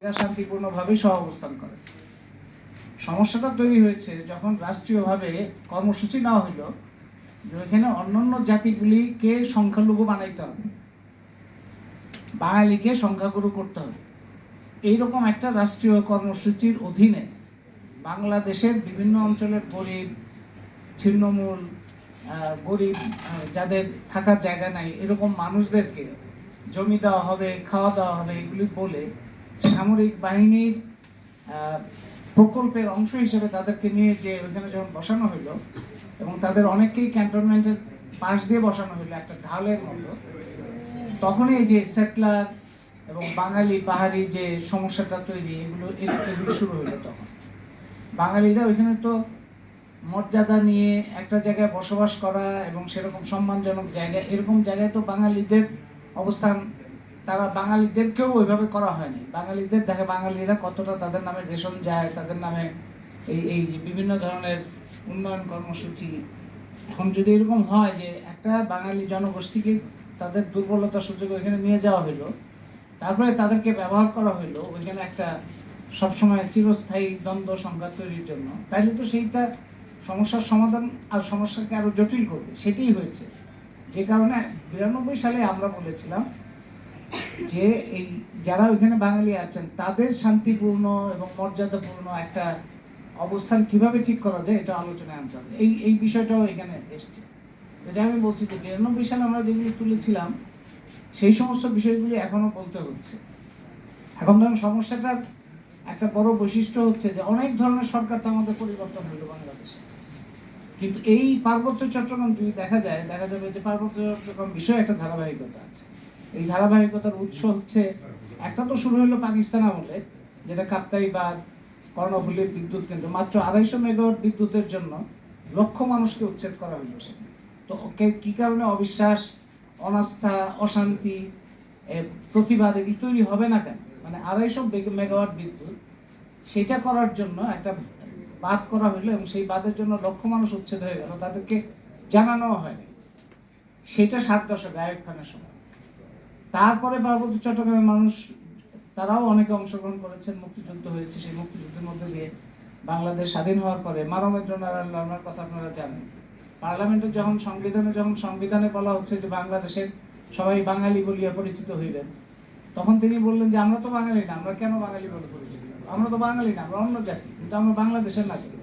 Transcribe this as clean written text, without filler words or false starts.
এরা শান্তিপূর্ণভাবে সহাবস্থান করে। সমস্যাটা তৈরি হয়েছে যখন রাষ্ট্রীয়ভাবে কর্মসূচি নেওয়া হইল যে ওইখানে অন্যান্য জাতিগুলিকে সংখ্যালঘু বানাইতে হবে, বাঙালিকে সংখ্যাগুরু করতে হবে। এইরকম একটা রাষ্ট্রীয় কর্মসূচির অধীনে বাংলাদেশের বিভিন্ন অঞ্চলের গরিব, ছিন্নমূল, গরিব, যাদের থাকার জায়গা নাই, এরকম মানুষদেরকে জমি দেওয়া হবে, খাওয়া দেওয়া হবে, এগুলি বলে সামরিক বাহিনীর প্রকল্পের অংশ হিসেবে তাদেরকে নিয়ে যে ওইখানে যখন বসানো হইলো এবং তাদের অনেককেই ক্যান্টনমেন্টের পাশ দিয়ে বসানো হইলো একটা ঢালের মতো, তখনই এই যে সেটলার এবং বাঙালি পাহাড়ি যে সমস্যাটা তৈরি, এগুলো শুরু হইলো। তখন বাঙালিরা ওইখানে তো মর্যাদা নিয়ে একটা জায়গায় বসবাস করা এবং সেরকম সম্মানজনক জায়গা, এরকম জায়গায় তো বাঙালিদের অবস্থান, তারা বাঙালিদেরকেও ওইভাবে করা হয়নি। বাঙালিদের দেখে বাঙালিরা কতটা তাদের নামে রেশন যায়, তাদের নামে এই যে বিভিন্ন ধরনের উন্নয়ন কর্মসূচি। এখন যদি এরকম হয় যে একটা বাঙালি জনগোষ্ঠীকে তাদের দুর্বলতা সুযোগ ওইখানে নিয়ে যাওয়া হলো, তারপরে তাদেরকে ব্যবহার করা হলো ওইখানে একটা সবসময় চিরস্থায়ী দ্বন্দ্ব সংঘাত তৈরির জন্য, তাইলে তো সেইটা সমস্যার সমাধান আর সমস্যাকে আরো জটিল করবে। সেটাই হয়েছে, যে কারণে 92 সালে আমরা বলেছিলাম যে এই যারা ওইখানে বাঙালি আছেন তাদের শান্তিপূর্ণ এবং মর্যাদাপূর্ণ একটা অবস্থান কিভাবে ঠিক করা যায় এটা আলোচনায় আনতে হবে। এই বিষয়টাও এখানে এসছে। এটা আমি বলছি যে 92 সালে আমরা যেগুলি তুলেছিলাম সেই সমস্ত বিষয়গুলি এখনো বলতে হচ্ছে। এখন ধরুন সমস্যাটার একটা বড় বৈশিষ্ট্য হচ্ছে যে অনেক ধরনের সরকার তো আমাদের পরিবর্তন হইল বাংলাদেশে, কিন্তু এই পার্বত্য চট্টগ্রাম যদি দেখা যাবে যে পার্বত্য চট্টগ্রাম বিষয়ে একটা ধারাবাহিকতা আছে। এই ধারাবাহিকতার উৎস হচ্ছে, একটা তো শুরু হলো পাকিস্তান আমলে, যেটা কাপ্তাই বা কর্ণফুলীর বিদ্যুৎ কেন্দ্র, মাত্র 250 মেগাওয়াট বিদ্যুতের জন্য লক্ষ মানুষকে উচ্ছেদ করা হলো সেখানে। তো কি কারণে অবিশ্বাস, অনাস্থা, অশান্তি, প্রতিবাদ এগুলি তৈরি হবে না কেন? মানে 250 মেগাওয়াট বিদ্যুৎ, সেটা করার জন্য একটা বাদ করা হইলো এবং সেই বাদের জন্য লক্ষ মানুষ উচ্ছেদ হয়ে গেল, তাদেরকে জানানো হয়নি। সেটা 60 দশকে আইয়ুব খানের সময়। তারপরে পার্বত্য চট্টগ্রামের মানুষ তারাও অনেকে অংশগ্রহণ করেছেন, মুক্তিযুদ্ধ হয়েছে। সেই মুক্তিযুদ্ধের মধ্যে দিয়ে বাংলাদেশ স্বাধীন হওয়ার পরে মানবেন্দ্র নারায়ণ লালনার কথা আপনারা জানেন। পার্লামেন্টে যখন সংবিধানে বলা হচ্ছে যে বাংলাদেশের সবাই বাঙালি বলিয়া পরিচিত হইবেন, তখন তিনি বললেন যে আমরা তো বাঙালি না, আমরা কেন বাঙালি বলে পরিচিত? আমরা তো বাঙালি না, আমরা অন্য জাতি, কিন্তু আমরা বাংলাদেশের নাগরিক।